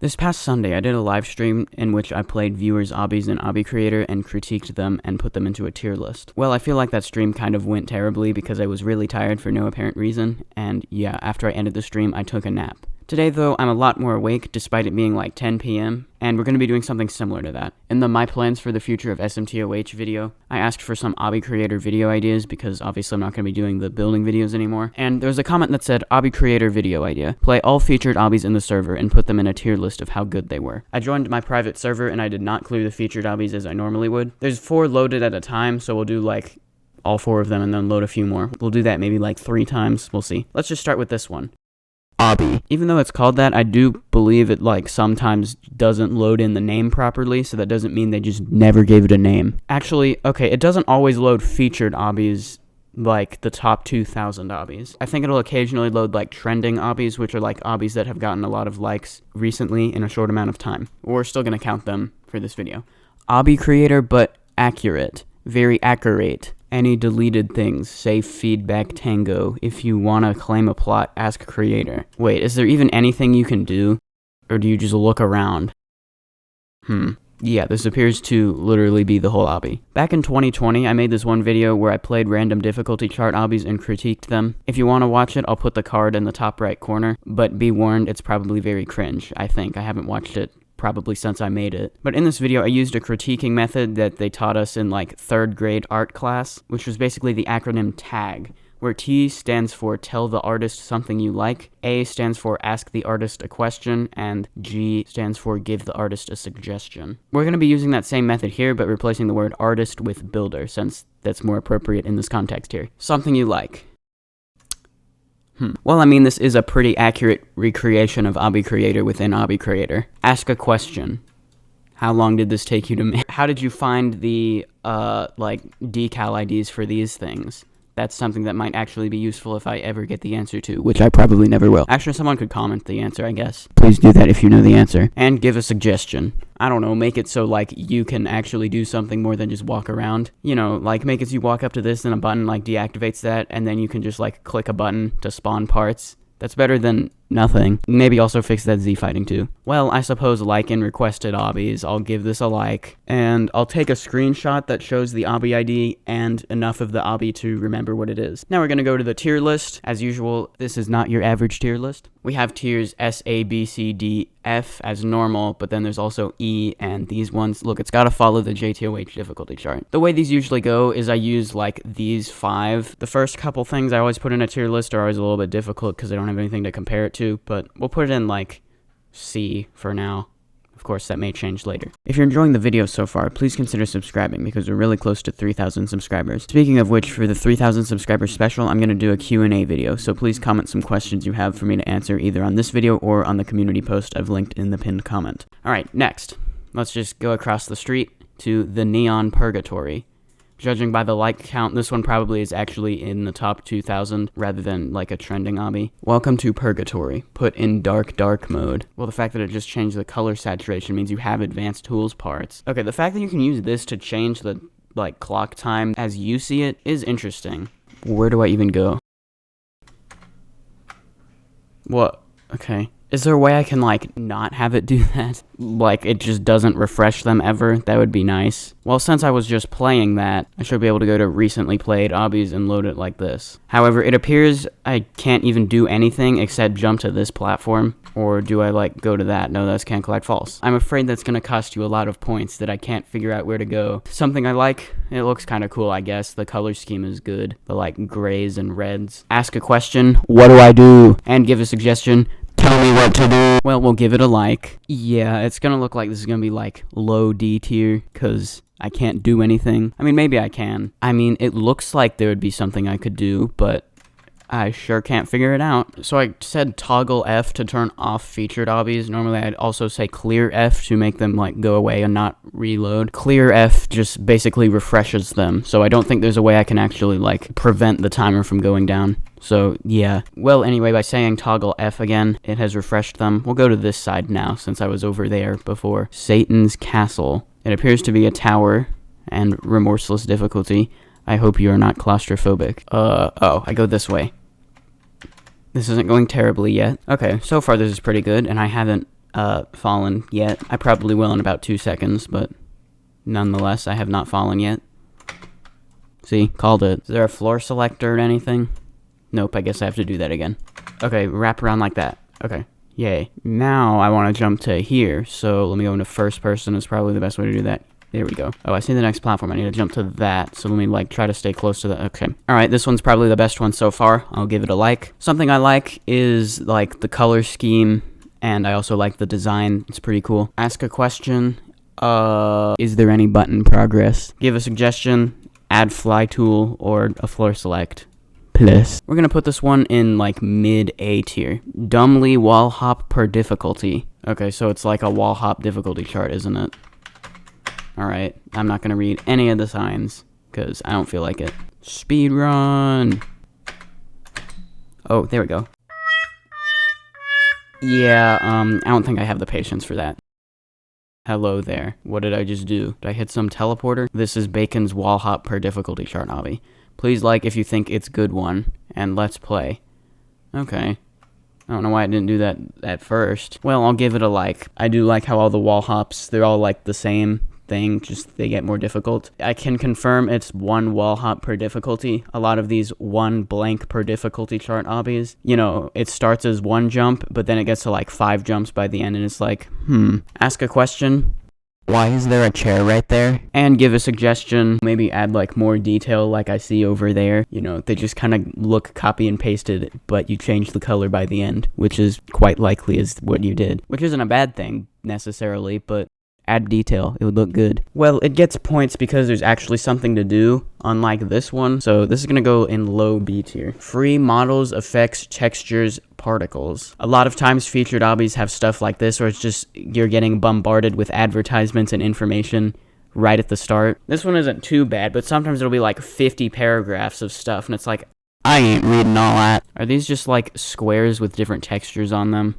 This past Sunday, I did a live stream in which I played viewers' Obbies in Obby Creator and critiqued them and put them into a tier list. Well, I feel like that stream kind of went terribly because I was really tired for no apparent reason, and yeah, after I ended the stream, I took a nap. Today, though, I'm a lot more awake, despite it being like 10 p.m., and we're going to be doing something similar to that. In the My Plans for the Future of SMTOH video, I asked for some Obby Creator video ideas, because obviously I'm not going to be doing the building videos anymore, and there was a comment that said, Obby Creator video idea. Play all featured Obbies in the server and put them in a tier list of how good they were. I joined my private server, and I did not clear the featured Obbies as I normally would. There's 4 loaded at a time, so we'll do like all 4 of them and then load a few more. We'll do that maybe like 3 times, we'll see. Let's just start with this one. Obby. Even though it's called that, I do believe it like sometimes doesn't load in the name properly, so that doesn't mean they just never gave it a name. Actually, okay, it doesn't always load featured Obbies like the top 2,000 Obbies. I think it'll occasionally load like trending Obbies, which are like Obbies that have gotten a lot of likes recently in a short amount of time. We're still gonna count them for this video. Obby Creator, but accurate. Very accurate. Any deleted things, say feedback tango. If you wanna claim a plot, ask creator. Wait, is there even anything you can do? Or do you just look around? Yeah, this appears to literally be the whole Obby. Back in 2020, I made this one video where I played random difficulty chart Obbies and critiqued them. If you wanna watch it, I'll put the card in the top right corner, but be warned, it's probably very cringe, I think. I haven't watched it probably since I made it. But in this video, I used a critiquing method that they taught us in like 3rd grade art class, which was basically the acronym TAG, where T stands for tell the artist something you like, A stands for ask the artist a question, and G stands for give the artist a suggestion. We're going to be using that same method here, but replacing the word artist with builder, since that's more appropriate in this context here. Something you like. Well, I mean, this is a pretty accurate recreation of Obby Creator within Obby Creator. Ask a question. How long did this take you to make? How did you find the, like, decal IDs for these things? That's something that might actually be useful if I ever get the answer to, which I probably never will. Actually, someone could comment the answer, I guess. Please do that if you know the answer. And give a suggestion. I don't know, make it so, like, you can actually do something more than just walk around. You know, like, make it so you walk up to this and a button, like, deactivates that, and then you can just, like, click a button to spawn parts. That's better than nothing. Maybe also fix that Z fighting too. Well, I suppose like in requested Obbies, I'll give this a like, and I'll take a screenshot that shows the Obby ID and enough of the Obby to remember what it is. Now we're gonna go to the tier list. As usual, this is not your average tier list. We have tiers S, A, B, C, D, F as normal, but then there's also E and these ones. Look, it's gotta follow the JTOH difficulty chart. The way these usually go is I use like these 5. The first couple things I always put in a tier list are always a little bit difficult because I don't have anything to compare it to, but we'll put it in like C for now. Of course, that may change later. If you're enjoying the video so far, please consider subscribing because we're really close to 3,000 subscribers. Speaking of which, for the 3,000 subscribers special, I'm going to do a Q&A video, so please comment some questions you have for me to answer either on this video or on the community post I've linked in the pinned comment. Alright, next, let's just go across the street to the Neon Purgatory. Judging by the like count, this one probably is actually in the top 2,000 rather than like a trending Obby. Welcome to Purgatory. Put in dark mode. Well, the fact that it just changed the color saturation means you have advanced tools parts. Okay, the fact that you can use this to change the like clock time as you see it is interesting. Where do I even go? What? Okay. Is there a way I can, like, not have it do that? Like, it just doesn't refresh them ever? That would be nice. Well, since I was just playing that, I should be able to go to recently played Obbies and load it like this. However, it appears I can't even do anything except jump to this platform. Or do I, like, go to that? No, that's can't collect false. I'm afraid that's gonna cost you a lot of points that I can't figure out where to go. Something I like, it looks kind of cool, I guess. The color scheme is good. The, like, grays and reds. Ask a question. What do I do? And give a suggestion. Tell me what to do. Well, we'll give it a like. Yeah, it's gonna look like this is gonna be like low D tier, cause I can't do anything. I mean, maybe I can. I mean, it looks like there would be something I could do, but I sure can't figure it out. So I said toggle F to turn off featured Obbies. Normally I'd also say clear F to make them like go away and not reload. Clear F just basically refreshes them. So I don't think there's a way I can actually like prevent the timer from going down. So yeah. Well, anyway, by saying toggle F again, it has refreshed them. We'll go to this side now since I was over there before. Satan's Castle. It appears to be a tower and remorseless difficulty. I hope you are not claustrophobic. Oh, I go this way. This isn't going terribly yet. Okay, so far this is pretty good, and I haven't fallen yet. I probably will in about 2 seconds, but nonetheless, I have not fallen yet. See, called it. Is there a floor selector or anything? Nope, I guess I have to do that again. Okay, wrap around like that. Okay, yay. Now I want to jump to here, so let me go into first person. Is probably the best way to do that. There we go. Oh, I see the next platform. I need to jump to that, so let me, like, try to stay close to that. Okay. Alright, this one's probably the best one so far. I'll give it a like. Something I like is, like, the color scheme, and I also like the design. It's pretty cool. Ask a question. Is there any button progress? Give a suggestion. Add fly tool or a floor select. Plus. We're gonna put this one in, like, mid-A tier. Dumbly wall hop per difficulty. Okay, so it's like a wall hop difficulty chart, isn't it? Alright, I'm not gonna read any of the signs, because I don't feel like it. Speed run! Oh, there we go. Yeah, I don't think I have the patience for that. Hello there. What did I just do? Did I hit some teleporter? This is Bacon's wall hop per difficulty chart, Obby. Please like if you think it's good one, and let's play. Okay. I don't know why I didn't do that at first. Well, I'll give it a like. I do like how all the wall hops, they're all like the same thing, just they get more difficult. I can confirm it's 1 wall hop per difficulty. A lot of these 1 blank per difficulty chart obbies, you know, it starts as 1 jump, but then it gets to like 5 jumps by the end, and it's like, ask a question. Why is there a chair right there? And give a suggestion, maybe add like more detail like I see over there. You know, they just kind of look copy and pasted, but you change the color by the end, which is quite likely is what you did. Which isn't a bad thing, necessarily, but add detail, it would look good. Well, it gets points because there's actually something to do, unlike this one. So this is gonna go in low B tier. Free models, effects, textures, particles. A lot of times featured obbies have stuff like this, or it's just you're getting bombarded with advertisements and information right at the start. This one isn't too bad, but sometimes it'll be like 50 paragraphs of stuff, and it's like, I ain't reading all that. Are these just like squares with different textures on them?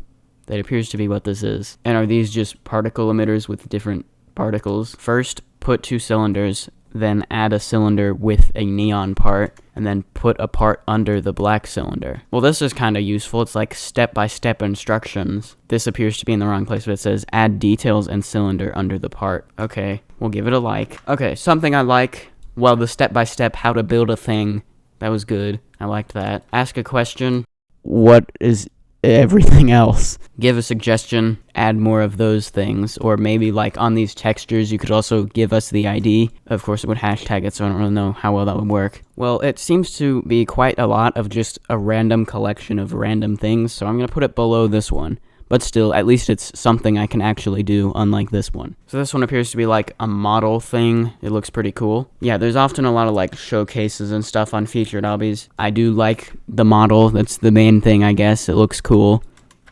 That appears to be what this is. And are these just particle emitters with different particles? First, put 2 cylinders, then add a cylinder with a neon part, and then put a part under the black cylinder. Well, this is kind of useful. It's like step-by-step instructions. This appears to be in the wrong place, but it says add details and cylinder under the part. Okay, we'll give it a like. Okay, something I like. Well, the step-by-step how to build a thing. That was good. I liked that. Ask a question. What is everything else? Give a suggestion, add more of those things, or maybe like on these textures you could also give us the ID. Of course it would hashtag it, so I don't really know how well that would work. Well, it seems to be quite a lot of just a random collection of random things, so I'm gonna put it below this one. But still, at least it's something I can actually do, unlike this one. So this one appears to be like a model thing. It looks pretty cool. Yeah, there's often a lot of like showcases and stuff on featured obbies. I do like the model. That's the main thing, I guess. It looks cool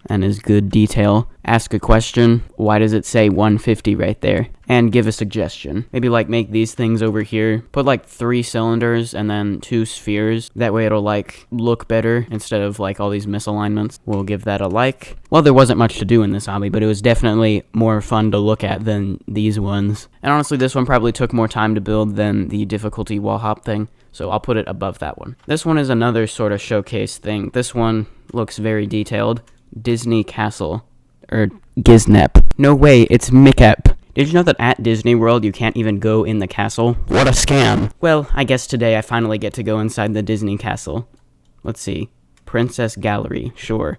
and is good detail. Ask a question. Why does it say 150 right there? And give a suggestion. Maybe like make these things over here. Put like 3 cylinders and then 2 spheres. That way it'll like look better instead of like all these misalignments. We'll give that a like. Well, there wasn't much to do in this obby, but it was definitely more fun to look at than these ones. And honestly, this one probably took more time to build than the difficulty wall hop thing. So I'll put it above that one. This one is another sort of showcase thing. This one looks very detailed. Disney Castle. Or Giznep. No way, it's Mickep. Did you know that at Disney World you can't even go in the castle? What a scam. Well, I guess today I finally get to go inside the Disney Castle. Let's see. Princess Gallery, sure.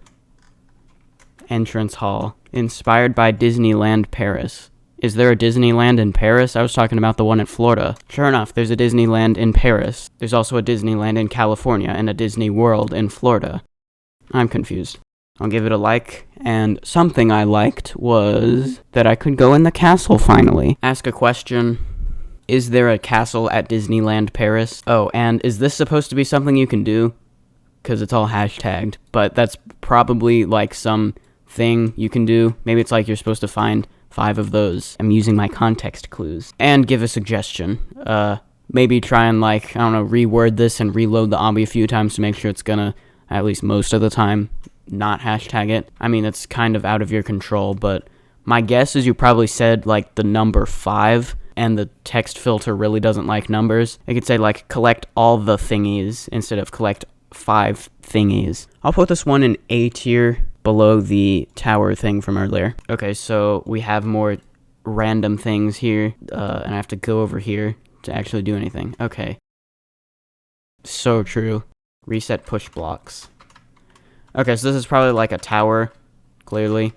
Entrance Hall. Inspired by Disneyland Paris. Is there a Disneyland in Paris? I was talking about the one in Florida. Sure enough, there's a Disneyland in Paris. There's also a Disneyland in California and a Disney World in Florida. I'm confused. I'll give it a like, and something I liked was that I could go in the castle finally. Ask a question. Is there a castle at Disneyland Paris? Oh, and is this supposed to be something you can do? Because it's all hashtagged, but that's probably like some thing you can do. Maybe it's like you're supposed to find 5 of those. I'm using my context clues. And give a suggestion. Maybe try and like, I don't know, reword this and reload the obby a few times to make sure it's gonna, at least most of the time, not hashtag it. I mean, it's kind of out of your control, but my guess is you probably said like the number 5 and the text filter really doesn't like numbers. It could say like collect all the thingies instead of collect 5 thingies. I'll put this one in A tier. below the tower thing from earlier. Okay, so we have more random things here, and I have to go over here to actually do anything. Okay. So true. Reset push blocks. Okay, so this is probably like a tower, clearly.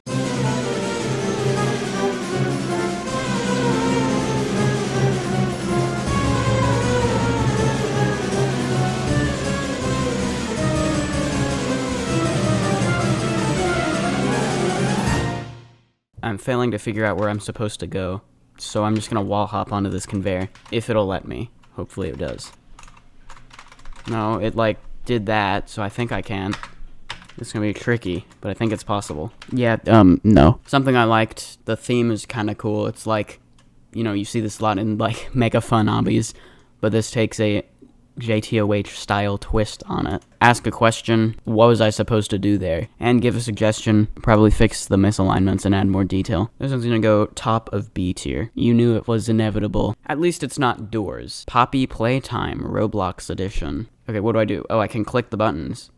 I'm failing to figure out where I'm supposed to go, so I'm just gonna wall hop onto this conveyor, if it'll let me. Hopefully it does. No, it like did that, so I think I can. It's gonna be tricky, but I think it's possible. Yeah, no. Something I liked, the theme is kinda cool. It's like, you know, you see this a lot in like mega fun obbies, but this takes a JTOH style twist on it. Ask a question, what was I supposed to do there? And give a suggestion, probably fix the misalignments and add more detail. This one's gonna go top of B tier. You knew it was inevitable. At least it's not doors. Poppy Playtime, Roblox edition. Okay, what do I do? Oh, I can click the buttons.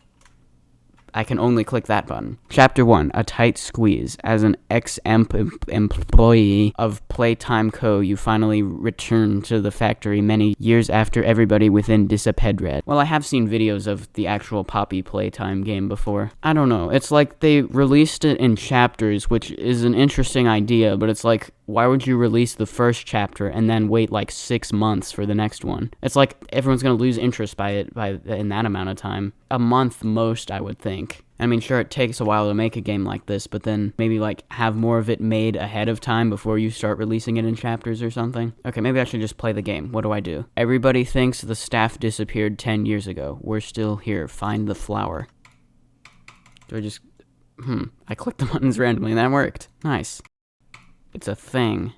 I can only click that button. Chapter 1, A Tight Squeeze. As an ex-emp employee of Playtime Co., you finally return to the factory many years after everybody within disappeared. Well, I have seen videos of the actual Poppy Playtime game before. I don't know. It's like they released it in chapters, which is an interesting idea, but it's like, why would you release the first chapter and then wait like 6 months for the next one? It's like everyone's gonna lose interest in that amount of time. A month most, I would think. I mean, sure, it takes a while to make a game like this, but then maybe like have more of it made ahead of time before you start releasing it in chapters or something. Okay, maybe I should just play the game. What do I do? Everybody thinks the staff disappeared 10 years ago. We're still here. Find the flower. Do I just... I clicked the buttons randomly and that worked. Nice. It's a thing.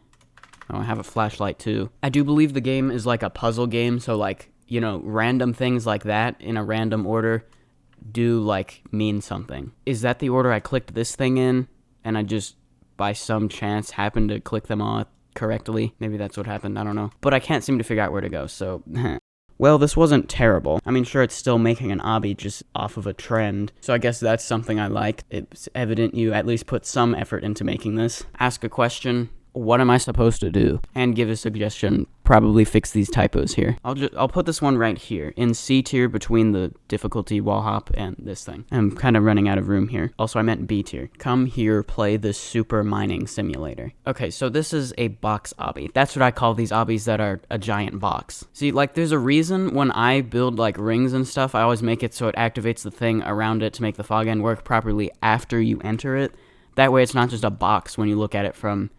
Oh, I have a flashlight too. I do believe the game is like a puzzle game, so like, you know, random things like that in a random order do like mean something. Is that the order I clicked this thing in and I just by some chance happened to click them all correctly? Maybe that's what happened, I don't know. But I can't seem to figure out where to go, so well, this wasn't terrible. I mean, sure, it's still making an obby just off of a trend, so I guess that's something I like. It's evident you at least put some effort into making this. Ask a question. What am I supposed to do? And give a suggestion. Probably fix these typos here. I'll put this one right here in C tier between the difficulty wall hop and this thing. I'm kind of running out of room here. Also, I meant B tier. Come here, play the super mining simulator. Okay, so this is a box obby. That's what I call these obbies that are a giant box. See, like there's a reason when I build like rings and stuff, I always make it so it activates the thing around it to make the fog end work properly after you enter it. That way it's not just a box when you look at it from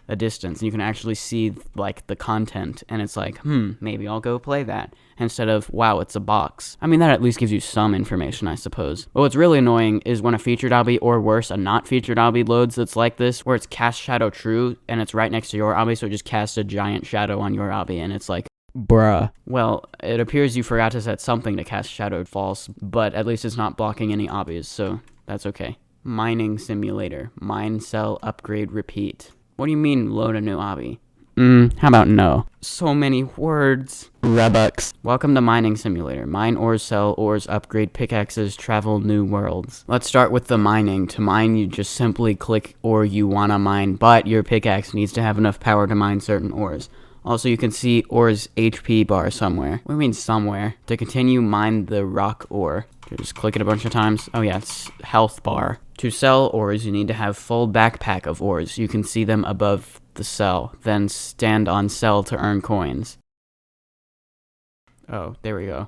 a distance, and you can actually see like the content, and it's like, maybe I'll go play that, instead of, wow, it's a box. I mean, that at least gives you some information, I suppose. But what's really annoying is when a featured obby, or worse, a not featured obby loads that's like this, where it's cast shadow true, and it's right next to your obby, so it just casts a giant shadow on your obby, and it's like, bruh. Well, it appears you forgot to set something to cast shadow false, but at least it's not blocking any obbies, so that's okay. Mining simulator. Mine, sell, upgrade, repeat. What do you mean, load a new obby? How about no? So many words. Robux. Welcome to Mining Simulator. Mine ores, sell ores, upgrade pickaxes, travel new worlds. Let's start with the mining. To mine, you just simply click ore you wanna mine, but your pickaxe needs to have enough power to mine certain ores. Also, you can see ore's HP bar somewhere. What do you mean somewhere? To continue, mine the rock ore. Just click it a bunch of times. Oh yeah, it's health bar. To sell ores, you need to have full backpack of ores. You can see them above the sell. Then stand on sell to earn coins. Oh, there we go.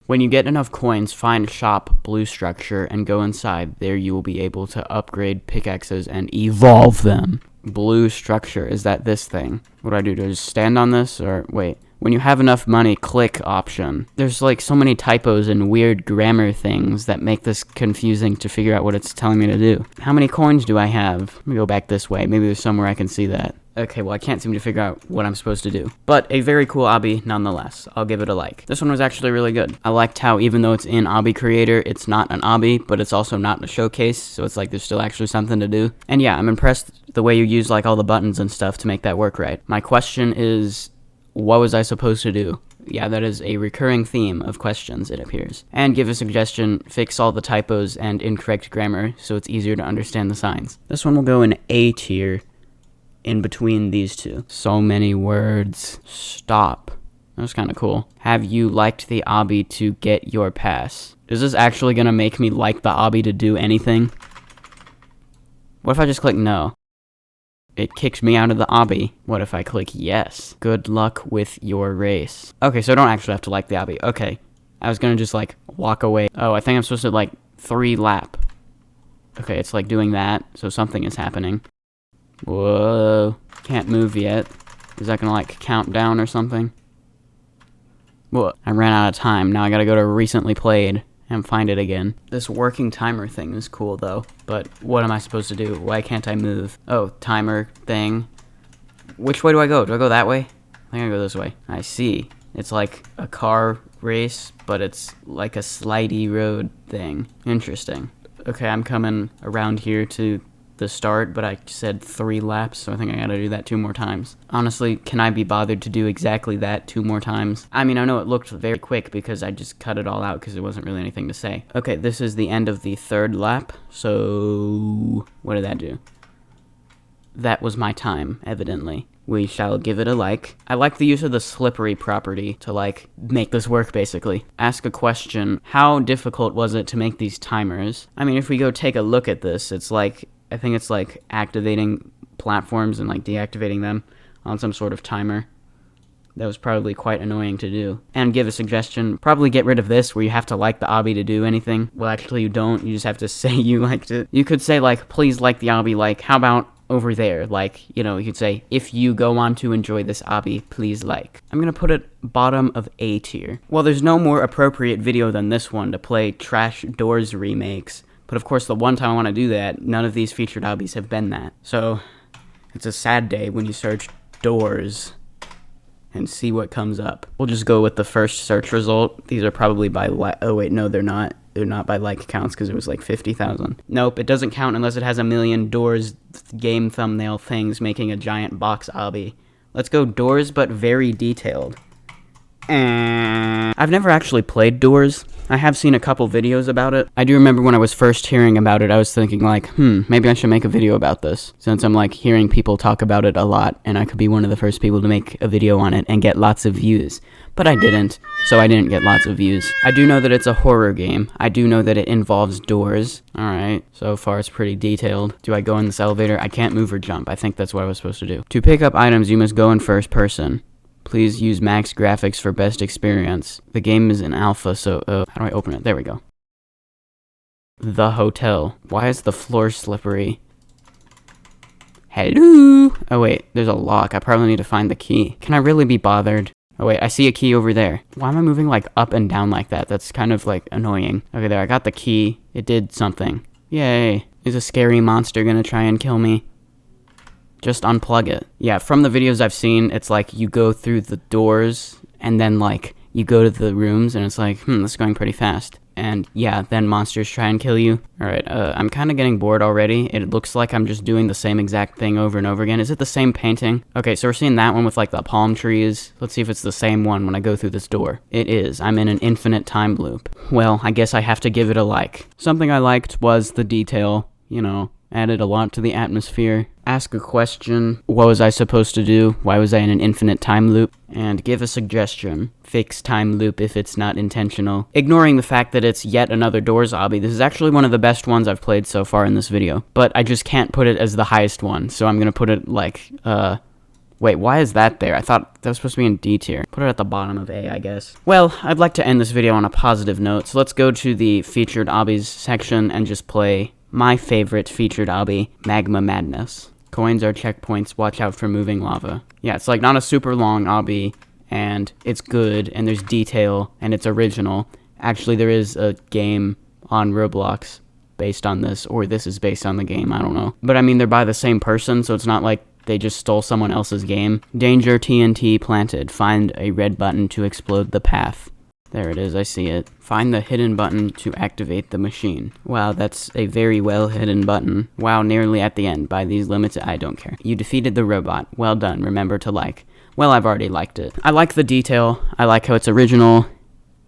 When you get enough coins, find shop blue structure and go inside. There you will be able to upgrade pickaxes and evolve them. Blue structure, is that this thing? What do I do? Do I just stand on this or wait? When you have enough money, click option. There's like so many typos and weird grammar things that make this confusing to figure out what it's telling me to do. How many coins do I have? Let me go back this way. Maybe there's somewhere I can see that. Okay, well I can't seem to figure out what I'm supposed to do. But a very cool obby nonetheless. I'll give it a like. This one was actually really good. I liked how even though it's in Obby Creator, it's not an obby, but it's also not in a showcase, so it's like there's still actually something to do. And yeah, I'm impressed the way you use like all the buttons and stuff to make that work right. My question is, what was I supposed to do? Yeah, that is a recurring theme of questions, it appears. And give a suggestion, fix all the typos and incorrect grammar so it's easier to understand the signs. This one will go in A tier in between these two. So many words. Stop. That was kind of cool. Have you liked the obby to get your pass? Is this actually gonna make me like the obby to do anything? What if I just click no? It kicked me out of the obby. What if I click yes? Good luck with your race. Okay, so I don't actually have to like the obby. Okay. I was gonna just like walk away. Oh, I think I'm supposed to like 3 lap. Okay, it's like doing that, so something is happening. Whoa. Can't move yet. Is that gonna like count down or something? Whoa. I ran out of time. Now I gotta go to recently played and find it again. This working timer thing is cool though, but what am I supposed to do? Why can't I move? Oh, timer thing. Which way do I go? Do I go that way? I think I go this way. I see. It's like a car race, but it's like a slidey road thing. Interesting. Okay, I'm coming around here to the start, but I said 3 laps, so I think I gotta do that 2 more times. Honestly, can I be bothered to do exactly that 2 more times? I mean, I know it looked very quick because I just cut it all out because there wasn't really anything to say. Okay, this is the end of the 3rd lap, so what did that do? That was my time, evidently. We shall give it a like. I like the use of the slippery property to, like, make this work, basically. Ask a question. How difficult was it to make these timers? I mean, if we go take a look at this, it's like, I think it's like activating platforms and like deactivating them on some sort of timer. That was probably quite annoying to do. And give a suggestion, probably get rid of this where you have to like the obby to do anything. Well, actually you don't, you just have to say you liked it. You could say like, please like the obby, like, how about over there? Like, you know, you could say, if you go on to enjoy this obby, please like. I'm gonna put it bottom of A tier. Well, there's no more appropriate video than this one to play Trash Doors remakes. But of course, the one time I want to do that, none of these featured obbies have been that. So, it's a sad day when you search doors and see what comes up. We'll just go with the first search result. These are probably by oh wait, no, they're not. They're not by like counts because it was like 50,000. Nope, it doesn't count unless it has a million doors game thumbnail things making a giant box obby. Let's go doors, but very detailed. I've never actually played Doors. I have seen a couple videos about it. I do remember when I was first hearing about it, I was thinking like, maybe I should make a video about this, since I'm like hearing people talk about it a lot, and I could be one of the first people to make a video on it and get lots of views. But I didn't, so I didn't get lots of views. I do know that it's a horror game. I do know that it involves doors. Alright, so far it's pretty detailed. Do I go in this elevator? I can't move or jump. I think that's what I was supposed to do. To pick up items, you must go in first person. Please use max graphics for best experience. The game is in alpha, so, how do I open it? There we go. The hotel. Why is the floor slippery? Hello? Oh wait, there's a lock. I probably need to find the key. Can I really be bothered? Oh wait, I see a key over there. Why am I moving like up and down like that? That's kind of like annoying. Okay, there, I got the key. It did something. Yay. Is a scary monster gonna try and kill me? Just unplug it. Yeah, from the videos I've seen, it's like you go through the doors and then like you go to the rooms and it's like, this is going pretty fast. And yeah, then monsters try and kill you. Alright, I'm kind of getting bored already. It looks like I'm just doing the same exact thing over and over again. Is it the same painting? Okay, so we're seeing that one with like the palm trees. Let's see if it's the same one when I go through this door. It is. I'm in an infinite time loop. Well, I guess I have to give it a like. Something I liked was the detail, you know. Added a lot to the atmosphere. Ask a question. What was I supposed to do? Why was I in an infinite time loop? And give a suggestion. Fix time loop if it's not intentional. Ignoring the fact that it's yet another Doors obby, this is actually one of the best ones I've played so far in this video. But I just can't put it as the highest one, so I'm gonna put it like, wait, why is that there? I thought that was supposed to be in D tier. Put it at the bottom of A, I guess. Well, I'd like to end this video on a positive note, so let's go to the featured obbies section and just play my favorite featured obby, Magma Madness. Coins are checkpoints, watch out for moving lava. Yeah, it's like not a super long obby, and it's good, and there's detail, and it's original. Actually, there is a game on Roblox based on this, or this is based on the game, I don't know. But I mean, they're by the same person, so it's not like they just stole someone else's game. Danger TNT planted. Find a red button to explode the path. There it is, I see it. Find the hidden button to activate the machine. Wow, that's a very well hidden button. Wow, nearly at the end. By these limits, I don't care. You defeated the robot. Well done, remember to like. well, I've already liked it. I like the detail. I like how it's original.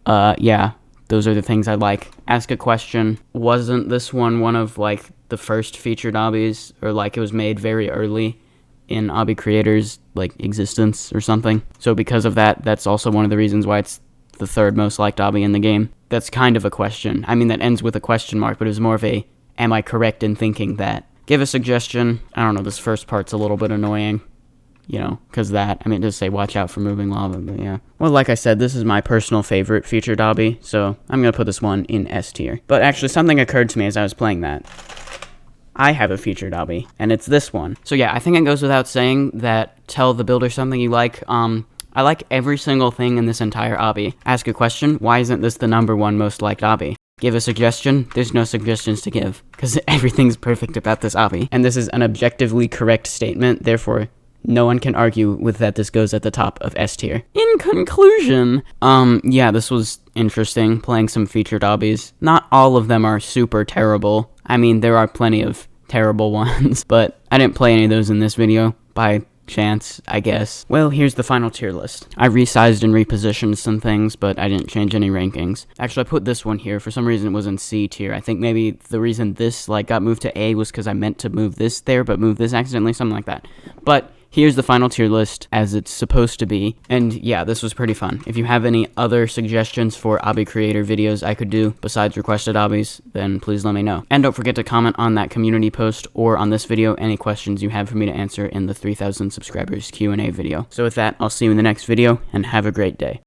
Yeah, those are the things I like. Ask a question. Wasn't this one of, like, the first featured obbies? Or, like, it was made very early in Obby Creator's, like, existence or something. So because of that, that's also one of the reasons why it's the third most liked obby in the game. That's kind of a question. I mean, that ends with a question mark, but it was more of a, am I correct in thinking that? Give a suggestion. I don't know, this first part's a little bit annoying. You know, because that, I mean, it does say watch out for moving lava, but yeah. Well, like I said, this is my personal favorite featured obby, so I'm going to put this one in S tier. But actually, something occurred to me as I was playing that. I have a featured obby, and it's this one. So yeah, I think it goes without saying that tell the builder something you like. I like every single thing in this entire obby. Ask a question, why isn't this the #1 most liked obby? Give a suggestion, there's no suggestions to give, because everything's perfect about this obby. And this is an objectively correct statement, therefore no one can argue with that this goes at the top of S tier. In conclusion, yeah, this was interesting, playing some featured obbies. Not all of them are super terrible. I mean, there are plenty of terrible ones, but I didn't play any of those in this video by chance, I guess. Well, here's the final tier list. I resized and repositioned some things, but I didn't change any rankings. Actually, I put this one here. For some reason, it was in C tier. I think maybe the reason this, like, got moved to A was because I meant to move this there, but moved this accidentally, something like that. But here's the final tier list as it's supposed to be. And yeah, this was pretty fun. If you have any other suggestions for Obby Creator videos I could do besides requested obbies, then please let me know. And don't forget to comment on that community post or on this video any questions you have for me to answer in the 3,000 subscribers Q&A video. So with that, I'll see you in the next video, and have a great day.